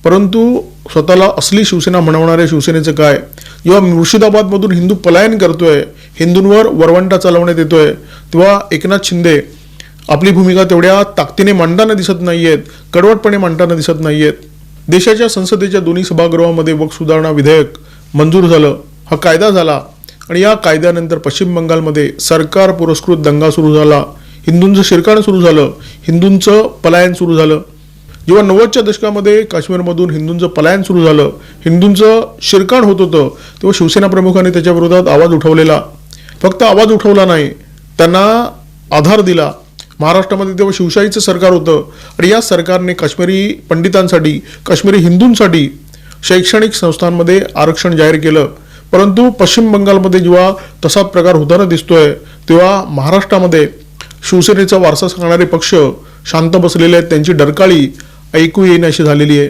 परंतु स्वतःला असली शिवसेना म्हणवणाऱ्या शिवसेनेचं काय? जेव्हा मुर्शिदाबादमधून हिंदू पलायन करतोय, हिंदूंवर वरवंटा चालवण्यात येतोय, तेव्हा एकनाथ शिंदे आपली भूमिका तेवढ्या ताकदीने मांडताना दिसत नाहीयेत, कडवटपणे मांडताना दिसत नाहीयेत. देशाच्या संसदेच्या दोन्ही सभागृहामध्ये वक्फ सुधारणा विधेयक मंजूर झालं, हा कायदा झाला आणि या कायद्यानंतर पश्चिम बंगालमध्ये सरकार पुरस्कृत दंगा सुरू झाला, हिंदूंचं शिरकाण सुरू झालं, हिंदूंचं पलायन सुरू झालं. जेव्हा 90च्या दशकामध्ये काश्मीरमधून हिंदूंचं पलायन सुरू झालं, हिंदूंचं शिरकाण होत होतं, तेव्हा शिवसेना प्रमुखांनी त्याच्या विरोधात आवाज उठवलेला. फक्त आवाज उठवला नाही, त्यांना आधार दिला. महाराष्ट्रामध्ये तेव्हा शिवशाहीचं सरकार होतं आणि या सरकारने काश्मीरी पंडितांसाठी, काश्मीरी हिंदूंसाठी शैक्षणिक संस्थांमध्ये आरक्षण जाहीर केलं. परंतु पश्चिम बंगालमध्ये जेव्हा तसा प्रकार होताना दिसतोय, तेव्हा महाराष्ट्रामध्ये शिवसेनेचा वारसा सांगणारे पक्ष शांत बसलेले आहेत, त्यांची डरकाळी ऐकू येईन अशी झालेली आहे.